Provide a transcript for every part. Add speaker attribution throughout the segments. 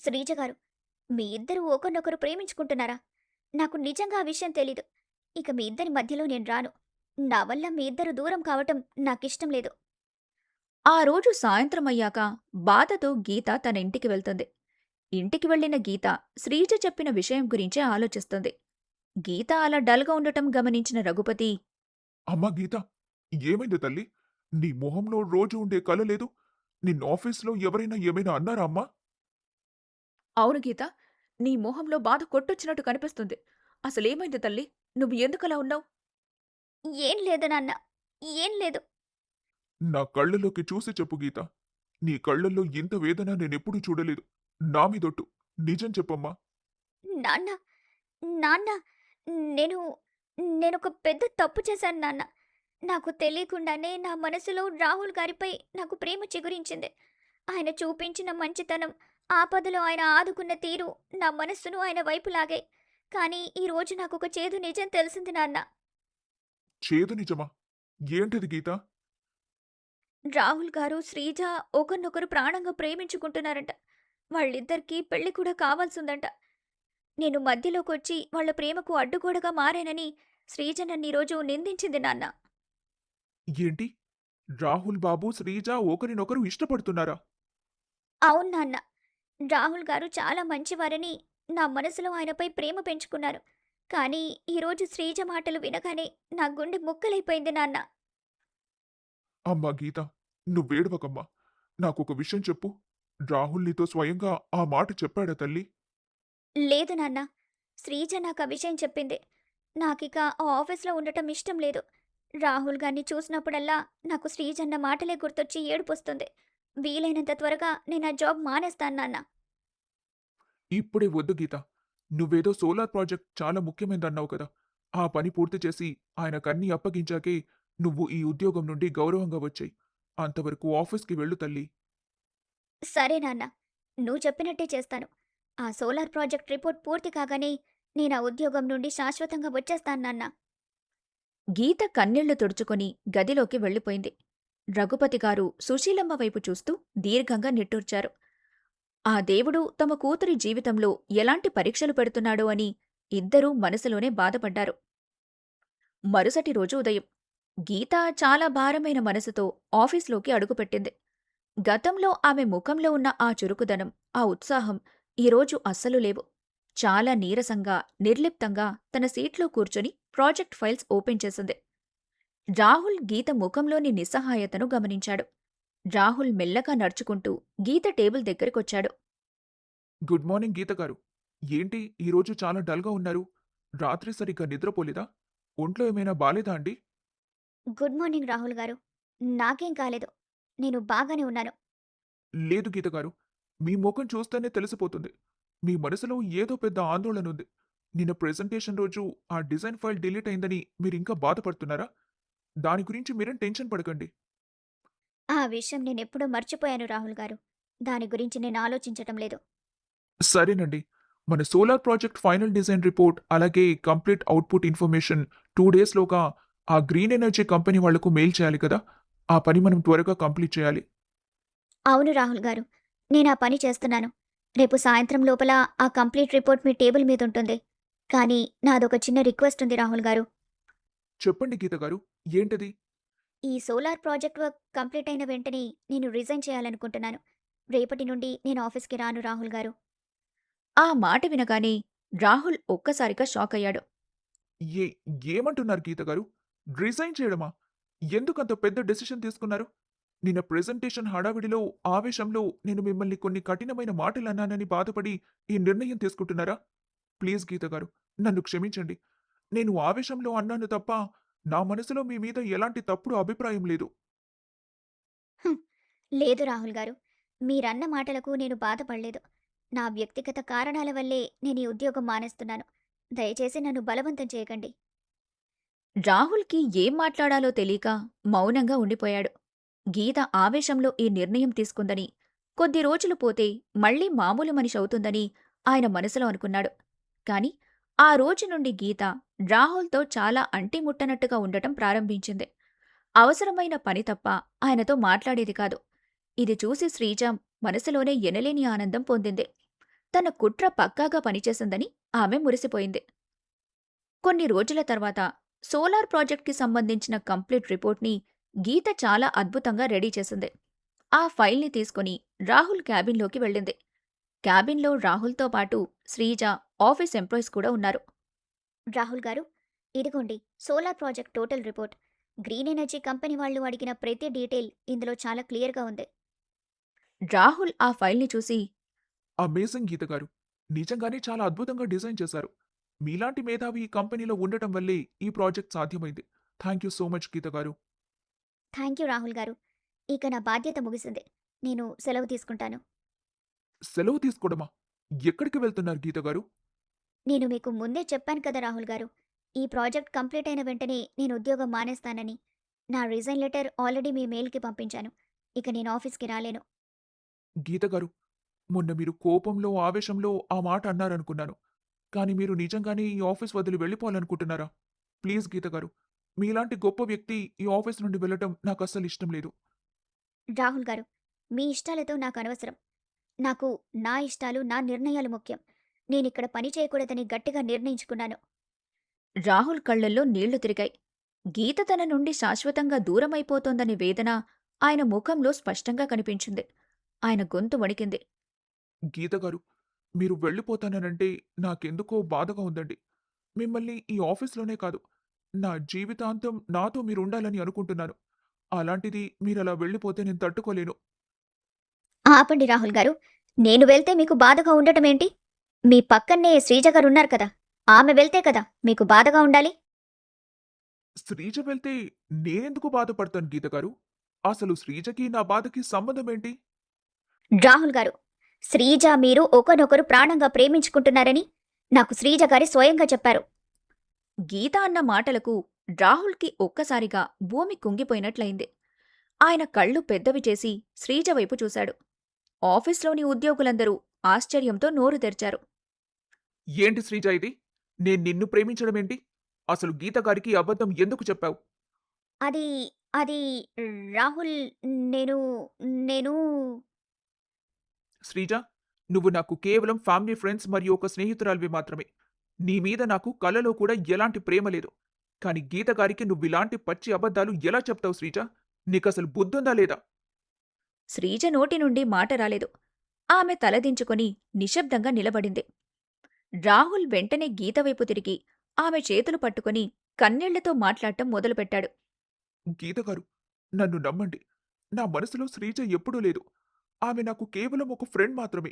Speaker 1: శ్రీజ గారు, మీ ఇద్దరు ఒకరినొకరు ప్రేమించుకుంటున్నారా? నాకు నిజంగా ఆ విషయం తెలీదు. ఇక మీ ఇద్దరి మధ్యలో నేను రాను. నా వల్ల మీ ఇద్దరు దూరం కావటం నాకిష్టం లేదు.
Speaker 2: ఆ రోజు సాయంత్రమయ్యాక బాధతో గీత తన ఇంటికి వెళ్తుంది. ఇంటికి వెళ్ళిన గీత శ్రీజ చెప్పిన విషయం గురించే ఆలోచిస్తుంది. గీత అలా డల్గా ఉండటం గమనించిన రఘుపతి,
Speaker 3: అమ్మా గీత, ఏమైంది తల్లి? నీ మొహంలో రోజు ఉండే కళ లేదు. నిన్నాఫీస్‌లో ఎవరైనా ఏమైనా అన్నారా అమ్మా?
Speaker 2: అవును గీత, నీ మొహంలో బాధ కొట్టొచ్చినట్టు కనిపిస్తుంది. అసలేమైంది తల్లి? నువ్వు ఎందుకలా ఉన్నావు?
Speaker 1: ఏం లేదు నాన్న. ఏం లేదు.
Speaker 3: నా కళ్ళలోకి చూసి చెప్పు గీత. నీ కళ్ళల్లో ఇంత వేదన నేనెప్పుడూ చూడలేదు. నా మీదొట్టు. నిజం చెప్పమ్మా.
Speaker 1: నాన్న, నాన్న, నేను నేనొక పెద్ద తప్పు చేశాను నాన్న. నాకు తెలియకుండానే నా మనసులో రాహుల్ గారిపై నాకు ప్రేమ చిగురించింది. ఆయన చూపించిన మంచితనం, ఆపదలో ఆయన ఆదుకున్న తీరు నా మనస్సును ఆయన వైపు లాగాయి. కానీ ఈరోజు నాకొక చేదు నిజం తెలిసింది నాన్న.
Speaker 3: చేదు నిజమా? ఏంటది గీత?
Speaker 1: రాహుల్ గారు, శ్రీజ ఒకరినొకరు ప్రాణంగా ప్రేమించుకుంటున్నారంట. వాళ్ళిద్దరికీ పెళ్లి కూడా కావాల్సిందంట. నేను మధ్యలోకొచ్చి వాళ్ళ ప్రేమకు అడ్డుగోడగా మారానని శ్రీజ నన్నీరోజు నిందించింది నాన్న.
Speaker 3: ఏంటి? రాహుల్ బాబు, శ్రీజ ఒకరినొకరు ఇష్టపడుతున్నారా?
Speaker 1: అవును నాన్న. రాహుల్ గారు చాలా మంచివారని నా మనసులో ఆయనపై ప్రేమ పెంచుకున్నారు. కానీ ఈరోజు శ్రీజ మాటలు వినగానే నా గుండె ముక్కలైపోయింది నాన్న.
Speaker 3: అమ్మా గీత, నువ్వేడవకమ్మా. నాకొక విషయం చెప్పు. రాహుల్ నీతో స్వయంగా ఆ మాట చెప్పాడా తల్లి?
Speaker 1: లేదు నాన్న. శ్రీజ నాకు ఆ విషయం చెప్పింది. నాకిక ఆ ఆఫీస్లో ఉండటం ఇష్టం లేదు. రాహుల్ గారిని చూసినప్పుడల్లా నాకు శ్రీజన్న మాటలే గుర్తొచ్చి ఏడుపొస్తుంది. వీలైనంత త్వరగా నేను ఆ జాబ్ మానేస్తాను నాన్న.
Speaker 3: ఇప్పుడే వద్దు గీత. నువ్వేదో సోలార్ ప్రాజెక్ట్ చాలా ముఖ్యమైనదన్నావు కదా! ఆ పని పూర్తి చేసి ఆయనకన్నీ అప్పగించాకే నువ్వు ఈ ఉద్యోగం నుండి గౌరవంగా వచ్చెయి. అంతవరకు ఆఫీస్‌కి వెళ్ళు తల్లీ.
Speaker 1: సరే నాన్న. నువ్వు చెప్పినట్టే చేస్తాను. ఆ సోలార్ ప్రాజెక్ట్ రిపోర్ట్ పూర్తి కాగానే నేను ఆ ఉద్యోగం నుండి శాశ్వతంగా వచ్చేస్తాను నాన్న.
Speaker 2: గీత కన్నీళ్లు తుడుచుకొని గదిలోకి వెళ్ళిపోయింది. రఘుపతిగారు సుశీలమ్మ వైపు చూస్తూ దీర్ఘంగా నిట్టూర్చారు. ఆ దేవుడు తమ కూతురి జీవితంలో ఎలాంటి పరీక్షలు పెడుతున్నాడో అని ఇద్దరూ మనసులోనే బాధపడ్డారు. మరుసటి రోజు ఉదయం గీత చాలా భారమైన మనసుతో ఆఫీస్లోకి అడుగుపెట్టింది. గతంలో ఆమె ముఖంలో ఉన్న ఆ చురుకుదనం, ఆ ఉత్సాహం ఈరోజు అస్సలు లేవు. చాలా నీరసంగా, నిర్లిప్తంగా తన సీట్లో కూర్చొని ప్రాజెక్ట్ ఫైల్స్ ఓపెన్ చేసింది. రాహుల్ గీత ముఖంలోని నిస్సహాయతను గమనించాడు. రాహుల్ మెల్లగా నడుచుకుంటూ గీత టేబుల్ దగ్గరికొచ్చాడు.
Speaker 3: గుడ్ మార్నింగ్ గీత గారు. ఏంటి ఈరోజు చాలా డల్‌గా ఉన్నారు? రాత్రి సరిగ్గా నిద్రపోలేదా? ఒంట్లో ఏమైనా బాలేదా అండి?
Speaker 1: గుడ్ మార్నింగ్ రాహుల్ గారు. నాకేం కాలేదు. నేను బాగానే ఉన్నాను.
Speaker 3: లేదు గీత గారు. మీ ముఖం చూస్తేనే తెలిసిపోతుంది. మీ మనసులో ఏదో పెద్ద ఆందోళనుంది. నిన్న ప్రెజెంటేషన్ రోజు ఆ డిజైన్ ఫైల్ డిలీట్ అయిందని మీరింకా బాధపడుతున్నారా? దాని గురించి మీరేం టెన్షన్ పడకండి.
Speaker 1: ఆ విషయం నేనెప్పుడో మర్చిపోయాను రాహుల్ గారు. దాని గురించి నేను ఆలోచించటం లేదు.
Speaker 3: సరేనండి. మన solar project final design report, అలాగే కంప్లీట్ అవుట్‌పుట్ ఇన్ఫర్మేషన్ 2 డేస్‌లోగా ఆ గ్రీన్ ఎనర్జీ కంపెనీ వాళ్లకు మెయిల్ చేయాలి కదా! ఆ పని మనం త్వరగా కంప్లీట్ చేయాలి.
Speaker 1: అవును రాహుల్ గారు. నేనా పని చేస్తున్నాను. రేపు సాయంత్రం లోపల ఆ కంప్లీట్ రిపోర్ట్ మీ టేబుల్ మీదుంటుంది. కానీ నాదొక చిన్న రిక్వెస్ట్ ఉంది రాహుల్ గారు.
Speaker 3: చెప్పండి గీత గారు. ఏంటది?
Speaker 1: ఈ సోలార్ ప్రాజెక్ట్ వర్క్ కంప్లీట్ అయిన వెంటనే నేను రిజైన్ చేయాలనుకుంటున్నాను. రేపటి నుండి నేను ఆఫీస్‌కి రాను రాహుల్ గారు.
Speaker 2: ఆ మాట వినగానే రాహుల్ ఒక్కసారిగా షాకయ్యాడు.
Speaker 3: ఏ ఏమంటున్నారు గీత గారు? రిజైన్ చేయడమా? ఎందుకంత పెద్ద డెసిషన్ తీసుకున్నారు? నిన్న ప్రెజెంటేషన్ హడావిడిలో, ఆవేశంలో నేను మిమ్మల్ని కొన్ని కఠినమైన మాటలన్నానని బాధపడి ఈ నిర్ణయం తీసుకుంటున్నారా? ప్లీజ్ గీత గారు, నన్ను క్షమించండి. నేను ఆవేశంలో అన్నాను తప్ప, నా మనసులో మీ మీద ఎలాంటి తప్పుడు అభిప్రాయం లేదు.
Speaker 1: హ్మ్. లేదు రాహుల్ గారు. మీరన్న మాటలకు నేను బాధపడలేదు. నా వ్యక్తిగత కారణాల వల్లే నేను ఈ ఉద్యోగం మానేస్తున్నాను. దయచేసి నన్ను బలవంతం చేయకండి.
Speaker 2: రాహుల్కి ఏం మాట్లాడాలో తెలీక మౌనంగా ఉండిపోయాడు. గీత ఆవేశంలో ఈ నిర్ణయం తీసుకుందని, కొద్ది రోజులు పోతే మళ్లీ మామూలు మనిషవుతుందని ఆయన మనసులో అనుకున్నాడు. కాని ఆ రోజు నుండి గీత రాహుల్తో చాలా అంటిముట్టనట్టుగా ఉండటం ప్రారంభించింది. అవసరమైన పని తప్ప ఆయనతో మాట్లాడేది కాదు. ఇది చూసి శ్రీజ మనసులోనే ఎనలేని ఆనందం పొందింది. తన కుట్ర పక్కాగా పనిచేసిందని ఆమె మురిసిపోయింది. కొన్ని రోజుల తర్వాత సోలార్ ప్రాజెక్ట్కి సంబంధించిన కంప్లీట్ రిపోర్ట్ని గీత చాలా అద్భుతంగా రెడీ చేసింది. ఆ ఫైల్ని తీసుకుని రాహుల్ క్యాబిన్లోకి వెళ్ళింది. క్యాబిన్లో రాహుల్తో పాటు శ్రీజ, ఆఫీస్ ఎంప్లాయీస్ కూడా ఉన్నారు.
Speaker 1: రాహుల్ గారు, ఇదిగోండి solar project total report. Green energy company వాళ్ళు అడిగిన ప్రతి డీటెయిల్ ఇందులో చాలా క్లియర్గా ఉంది.
Speaker 2: రాహుల్ ఆ ఫైల్ని చూసి,
Speaker 3: అమేజింగ్ గీత గారు. నిజంగానే చాలా అద్భుతంగా డిజైన్ చేశారు. మీలాంటి మేధావి ఈ కంపెనీలో ఉండటం వల్లే ఈ ప్రాజెక్ట్ సాధ్యమైంది. థ్యాంక్ యూ సో మచ్ గీత గారు.
Speaker 1: థ్యాంక్ యూ రాహుల్ గారు. ఇక నా బాధ్యత ముగిసింది. నేను సెలవు తీసుకుంటాను.
Speaker 3: సెలవు తీసుకోవడమా? ఎక్కడికి వెళ్తున్నారు గీత గారు?
Speaker 1: నేను మీకు ముందే చెప్పాను కదా రాహుల్ గారు, ఈ ప్రాజెక్ట్ కంప్లీట్ అయిన వెంటనే నేను ఉద్యోగం మానేస్తానని. నా రిజైన్ లెటర్ ఆల్రెడీ మీ మెయిల్కి పంపించాను. ఇక నేను ఆఫీస్కి రాలేను.
Speaker 3: గీత గారు, మొన్న మీరు కోపంలో, ఆవేశంలో ఆ మాట అన్నారనుకున్నాను. కానీ మీరు నిజంగానే ఈ ఆఫీస్ వదిలి వెళ్ళిపోవాలనుకుంటున్నారా? ప్లీజ్ గీత గారు, మీలాంటి గొప్ప వ్యక్తి ఈ ఆఫీస్ నుండి వెళ్ళటం నాకు అస్సలు ఇష్టం లేదు.
Speaker 1: రాహుల్ గారు, మీ ఇష్టాలతో నాకు అనవసరం. నాకు నా ఇష్టాలు, నా నిర్ణయాలు ముఖ్యం. నేనిక్కడ పని చేయకూడదని గట్టిగా నిర్ణయించుకున్నాను.
Speaker 2: రాహుల్ కళ్ళల్లో నీళ్లు తిరిగాయి. గీత తన నుండి శాశ్వతంగా దూరమైపోతోందనే వేదన ఆయన ముఖంలో స్పష్టంగా కనిపించింది. ఆయన గొంతు వణికింది.
Speaker 3: గీత గారు, మీరు వెళ్ళిపోతాననంటే నాకెందుకో బాధగా ఉందండి. మిమ్మల్ని ఈ ఆఫీస్లోనే కాదు, నా జీవితాంతం నాతో మీరు ఉండాలని అనుకుంటున్నాను. అలాంటిది మీరలా వెళ్ళిపోతే నేను తట్టుకోలేను.
Speaker 1: ఆపండి రాహుల్ గారు. నేను వెళ్తే మీకు బాధగా ఉండటం ఏంటి? మీ పక్కనే శ్రీజ గారు ఉన్నారు కదా, ఆమె వెళ్తే కదా మీకు బాధగా ఉండాలి.
Speaker 3: శ్రీజ వెళ్తే నేనెందుకు బాధపడతాను గీత గారు? అసలు శ్రీజకి నా బాధకి సంబంధం ఏంటి?
Speaker 1: రాహుల్ గారు, శ్రీజ మీరు ఒకరినొకరు ప్రాణంగా ప్రేమించుకుంటున్నారని నాకు శ్రీజ గారి స్వయంగా చెప్పారు.
Speaker 2: గీత అన్న మాటలకు రాహుల్కి ఒక్కసారిగా భూమి కుంగిపోయినట్లయింది. ఆయన కళ్ళు పెద్దవి చేసి శ్రీజ వైపు చూశాడు. ఆఫీస్లోని ఉద్యోగులందరూ ఆశ్చర్యంతో నోరు తెరిచారు.
Speaker 3: ఏంటి శ్రీజ ఇది? నేను నిన్ను ప్రేమించడమేంటి? అసలు గీత గారికి ఈ అబద్ధం ఎందుకు చెప్పావు?
Speaker 1: అది అది రాహుల్, నేను నేను
Speaker 3: శ్రీజ, నువ్వు నాకు కేవలం ఫ్యామిలీ ఫ్రెండ్స్ మరియు ఒక స్నేహితురాలివి మాత్రమే. నీ మీద నాకు కలలో కూడా ఎలాంటి ప్రేమ లేదు. కానీ గీత గారికి నువ్విలాంటి పచ్చి అబద్ధాలు ఎలా చెప్తావు శ్రీజ? నీకసలు బుద్ధుందా లేదా?
Speaker 2: శ్రీజ నోటి నుండి మాట రాలేదు. ఆమె తలదించుకొని నిశ్శబ్దంగా నిలబడింది. రాహుల్ వెంటనే గీతవైపు తిరిగి ఆమె చేతులు పట్టుకుని కన్నీళ్లతో మాట్లాడటం మొదలుపెట్టాడు.
Speaker 3: గీత గారు, నన్ను నమ్మండి. నా మనసులో శ్రీజ ఎప్పుడూ లేదు. ఆమె నాకు కేవలం ఒక ఫ్రెండ్ మాత్రమే.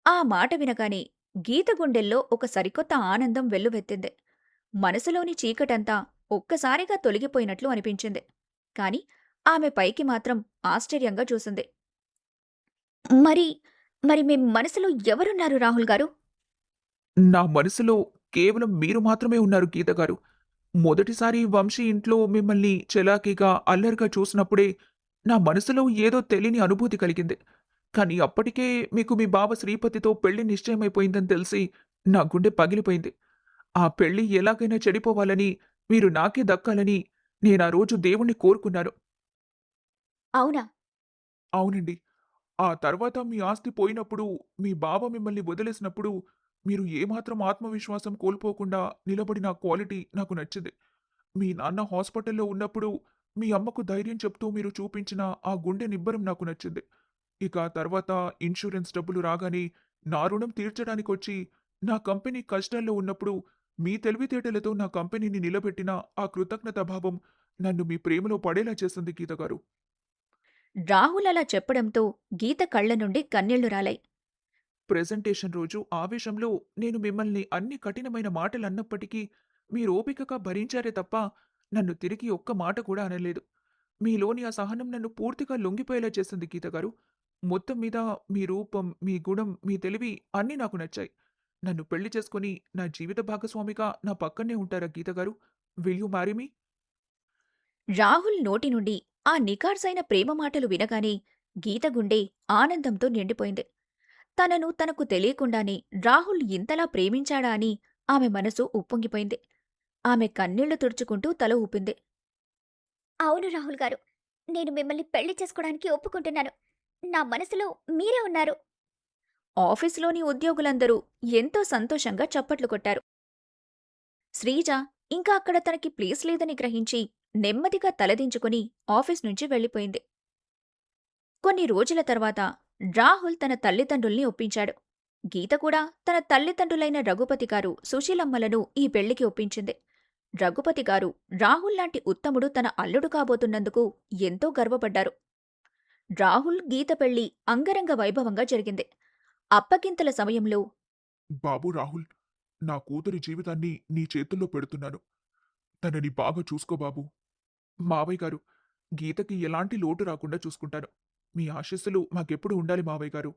Speaker 2: ఆ మాట వినగానే గీత గుండెల్లో ఒక సరికొత్త ఆనందం వెల్లువెత్తింది. మనసులోని చీకటంతా ఒక్కసారిగా తొలగిపోయినట్లు అనిపించింది. కాని ఆమె పైకి మాత్రం ఆశ్చర్యంగా చూసింది.
Speaker 1: మరి మరి మీ మనసులో ఎవరున్నారు రాహుల్ గారు?
Speaker 3: నా మనసులో కేవలం మీరు మాత్రమే ఉన్నారు గీత గారు. మొదటిసారి వంశీ ఇంట్లో మిమ్మల్ని చలాకీగా, అల్లరిగా చూసినప్పుడే నా మనసులో ఏదో తెలియని అనుభూతి కలిగింది. కానీ అప్పటికే మీకు మీ బావ శ్రీపతితో పెళ్లి నిశ్చయమైపోయిందని తెలిసి నా గుండె పగిలిపోయింది. ఆ పెళ్లి ఎలాగైనా చెడిపోవాలని, మీరు నాకే దక్కాలని నేనా రోజు దేవుణ్ణి కోరుకున్నాను.
Speaker 1: అవునా?
Speaker 3: అవునండి. ఆ తర్వాత మీ ఆస్తి పోయినప్పుడు, మీ బావ మిమ్మల్ని వదిలేసినప్పుడు మీరు ఏమాత్రం ఆత్మవిశ్వాసం కోల్పోకుండా నిలబడిన క్వాలిటీ నాకు నచ్చింది. మీ నాన్న హాస్పిటల్లో ఉన్నప్పుడు మీ అమ్మకు ధైర్యం చెప్తూ మీరు చూపించిన ఆ గుండె నిబ్బరం నాకు నచ్చింది. ఇక ఆ తర్వాత ఇన్సూరెన్స్ డబ్బులు రాగానే నా రుణం తీర్చడానికొచ్చి నా కంపెనీ కష్టాల్లో ఉన్నప్పుడు మీ తెలివితేటలతో నా కంపెనీని నిలబెట్టిన ఆ కృతజ్ఞతాభావం నన్ను మీ ప్రేమలో పడేలా చేసింది గీత గారు.
Speaker 2: రాహుల్ అలా చెప్పడంతో గీత కళ్ళ నుండి కన్నీళ్లు రాలాయి.
Speaker 3: ప్రెజెంటేషన్ రోజు ఆవేశంలో నేను మిమ్మల్ని అన్ని కఠినమైన మాటలన్నప్పటికీ మీరు ఓపికగా భరించారే తప్ప నన్ను తిరిగి ఒక్క మాట కూడా అనలేదు. మీలోని ఆ సహనం నన్ను పూర్తిగా లొంగిపోయేలా చేసింది గీత గారు. మొత్తం మీద మీ రూపం, మీ గుణం, మీ తెలివి అన్నీ నాకు నచ్చాయి. నన్ను పెళ్లి చేసుకుని నా జీవిత భాగస్వామిగా నా పక్కనే ఉంటారా గీత గారు? Will you marry me?
Speaker 2: Rahul నోటి నుండి ఆ నికార్సైన ప్రేమ మాటలు వినగానే గీత గుండె ఆనందంతో నిండిపోయింది. తనకు తెలియకుండానే రాహుల్ ఇంతలా ప్రేమించాడా అని ఆమె మనసు ఉప్పొంగిపోయింది. ఆమె కన్నీళ్లు తుడుచుకుంటూ తల ఊపింది.
Speaker 1: అవును రాహుల్ గారు, నేను మిమ్మల్ని పెళ్లి చేసుకోవడానికి ఒప్పుకుంటున్నాను. నా మనసులో మీరే ఉన్నారు.
Speaker 2: ఆఫీసులోని ఉద్యోగులందరూ ఎంతో సంతోషంగా చప్పట్లు కొట్టారు. శ్రీజ ఇంకా అక్కడ తనకి ప్లేస్ లేదని గ్రహించి నెమ్మదిగా తలదించుకుని ఆఫీస్ నుంచి వెళ్ళిపోయింది. కొన్ని రోజుల తర్వాత రాహుల్ తన తల్లిదండ్రుల్ని ఒప్పించాడు. గీత కూడా తన తల్లిదండ్రులైన రఘుపతి గారు సుశీలమ్మలను ఈ పెళ్లికి ఒప్పించింది. రఘుపతి గారు రాహుల్ లాంటి ఉత్తముడు తన అల్లుడు కాబోతున్నందుకు ఎంతో గర్వపడ్డారు. రాహుల్ గీత పెళ్లి అంగరంగ వైభవంగా జరిగింది. అప్పగింతల సమయంలో
Speaker 3: బాబు రాహుల్, నా కూతురి జీవితాన్ని నీ చేతుల్లో పెడుతున్నాను. తనని బాగా చూసుకో బాబు. మావయ్య గారు, గీతకి ఎలాంటి లోటు రాకుండా చూసుకుంటాను. మీ ఆశీస్సులు మాకెప్పుడు ఉండాలి మావయ్య గారు.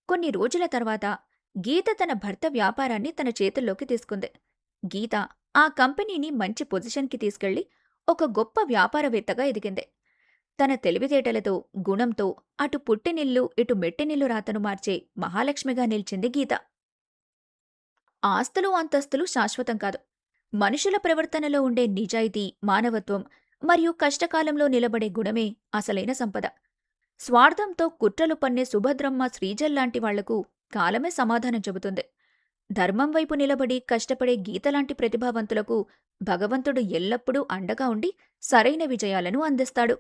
Speaker 2: కొన్ని రోజుల తర్వాత గీత తన భర్త వ్యాపారాన్ని తన చేతుల్లోకి తీసుకుంది. గీత ఆ కంపెనీని మంచి పొజిషన్కి తీసుకెళ్లి ఒక గొప్ప వ్యాపారవేత్తగా ఎదిగింది. తన తెలివితేటలతో, గుణంతో అటు పుట్టినిల్లు ఇటు మెట్టినిల్లు రాతను మార్చే మహాలక్ష్మిగా నిలిచింది గీత. ఆస్తులు అంతస్తులు శాశ్వతం కాదు. మనుషుల ప్రవర్తనలో ఉండే నిజాయితీ, మానవత్వం మరియు కష్టకాలంలో నిలబడే గుణమే అసలైన సంపద. స్వార్థంతో కుట్రలు పన్నే సుభద్రమ్మ, శ్రీజల్లాంటి వాళ్లకు కాలమే సమాధానం చెబుతుంది. ధర్మం వైపు నిలబడి కష్టపడే గీతలాంటి ప్రతిభావంతులకు భగవంతుడు ఎల్లప్పుడూ అండగా ఉండి సరైన విజయాలను అందిస్తాడు.